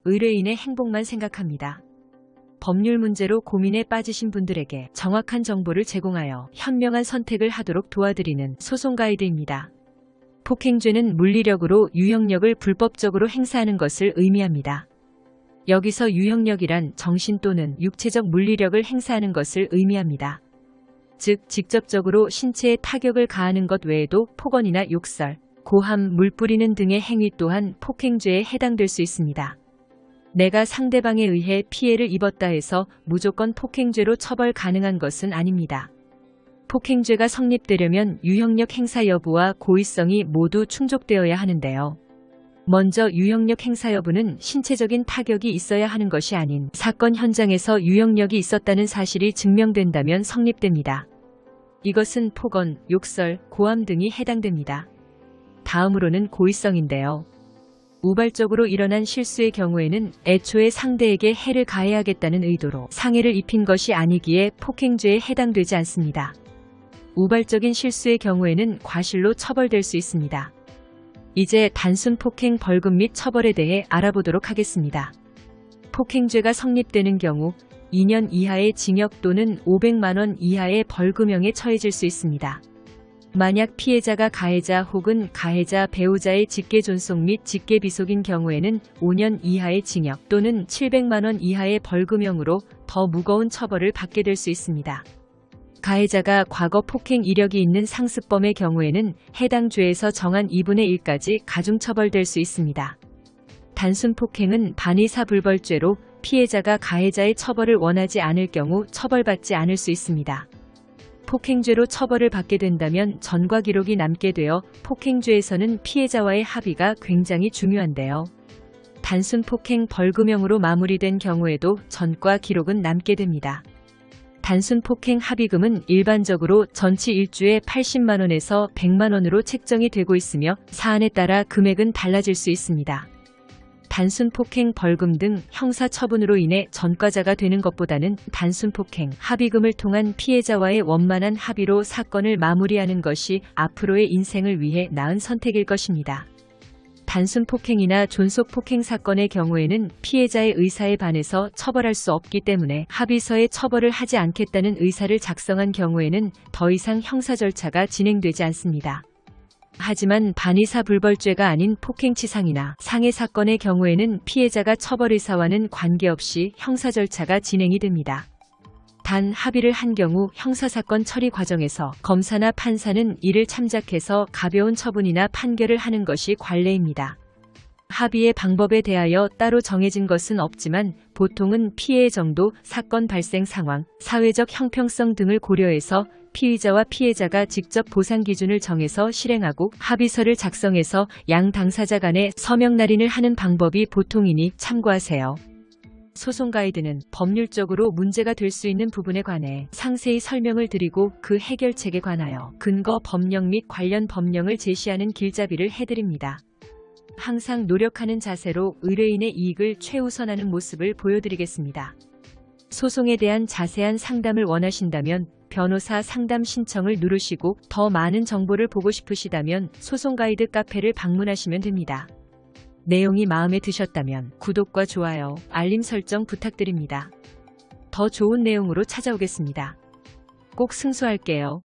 의뢰인의 행복만 생각합니다. 법률 문제로 고민에 빠지신 분들에게 정확한 정보를 제공하여 현명한 선택을 하도록 도와드리는 소송 가이드입니다. 폭행죄는 물리력으로 유형력을 불법적으로 행사하는 것을 의미합니다. 여기서 유형력이란 정신 또는 육체적 물리력을 행사하는 것을 의미합니다. 즉, 직접적으로 신체에 타격을 가하는 것 외에도 폭언이나 욕설, 고함, 물 뿌리는 등의 행위 또한 폭행죄에 해당될 수 있습니다. 내가 상대방에 의해 피해를 입었다 해서 무조건 폭행죄로 처벌 가능한 것은 아닙니다. 폭행죄가 성립되려면 유형력 행사 여부와 고의성이 모두 충족되어야 하는데요. 먼저 유형력 행사 여부는 신체적인 타격이 있어야 하는 것이 아닌 사건 현장에서 유형력이 있었다는 사실이 증명된다면 성립됩니다. 이것은 폭언, 욕설, 고함 등이 해당됩니다. 다음으로는 고의성인데요. 우발적으로 일어난 실수의 경우에는 애초에 상대에게 해를 가해야겠다는 의도로 상해를 입힌 것이 아니기에 폭행죄에 해당되지 않습니다. 우발적인 실수의 경우에는 과실로 처벌될 수 있습니다. 이제 단순 폭행 벌금 및 처벌에 대해 알아보도록 하겠습니다. 폭행죄가 성립되는 경우 2년 이하의 징역 또는 500만 원 이하의 벌금형에 처해질 수 있습니다. 만약 피해자가 가해자 혹은 가해자 배우자의 직계존속 및 직계비속인 경우에는 5년 이하의 징역 또는 700만 원 이하의 벌금형으로 더 무거운 처벌을 받게 될 수 있습니다. 가해자가 과거 폭행 이력이 있는 상습범의 경우에는 해당 죄에서 정한 2분의 1까지 가중처벌될 수 있습니다. 단순 폭행은 반의사불벌죄로 피해자가 가해자의 처벌을 원하지 않을 경우 처벌받지 않을 수 있습니다. 폭행죄로 처벌을 받게 된다면 전과 기록이 남게 되어 폭행죄에서는 피해자와의 합의가 굉장히 중요한데요. 단순 폭행 벌금형으로 마무리된 경우에도 전과 기록은 남게 됩니다. 단순 폭행 합의금은 일반적으로 전치 1주에 80만 원에서 100만 원으로 책정이 되고 있으며 사안에 따라 금액은 달라질 수 있습니다. 단순 폭행 벌금 등 형사 처분으로 인해 전과자가 되는 것보다는 단순 폭행 합의금을 통한 피해자와의 원만한 합의로 사건을 마무리하는 것이 앞으로의 인생을 위해 나은 선택일 것입니다. 단순 폭행이나 존속 폭행 사건의 경우에는 피해자의 의사에 반해서 처벌할 수 없기 때문에 합의서에 처벌을 하지 않겠다는 의사를 작성한 경우에는 더 이상 형사 절차가 진행되지 않습니다. 하지만 반의사불벌죄가 아닌 폭행치상이나 상해 사건의 경우에는 피해자가 처벌 의사와는 관계없이 형사 절차가 진행이 됩니다. 단 합의를 한 경우 형사사건 처리 과정에서 검사나 판사는 이를 참작해서 가벼운 처분이나 판결을 하는 것이 관례입니다. 합의의 방법에 대하여 따로 정해진 것은 없지만 보통은 피해의 정도, 사건 발생 상황, 사회적 형평성 등을 고려해서 피의자와 피해자가 직접 보상 기준을 정해서 실행하고 합의서를 작성해서 양 당사자 간에 서명 날인을 하는 방법이 보통이니 참고하세요. 소송 가이드는 법률적으로 문제가 될 수 있는 부분에 관해 상세히 설명을 드리고 그 해결책에 관하여 근거 법령 및 관련 법령을 제시하는 길잡이를 해드립니다. 항상 노력하는 자세로 의뢰인의 이익을 최우선하는 모습을 보여드리겠습니다. 소송에 대한 자세한 상담을 원하신다면 변호사 상담 신청을 누르시고 더 많은 정보를 보고 싶으시다면 소송 가이드 카페를 방문하시면 됩니다. 내용이 마음에 드셨다면 구독과 좋아요, 알림 설정 부탁드립니다. 더 좋은 내용으로 찾아오겠습니다. 꼭 승소할게요.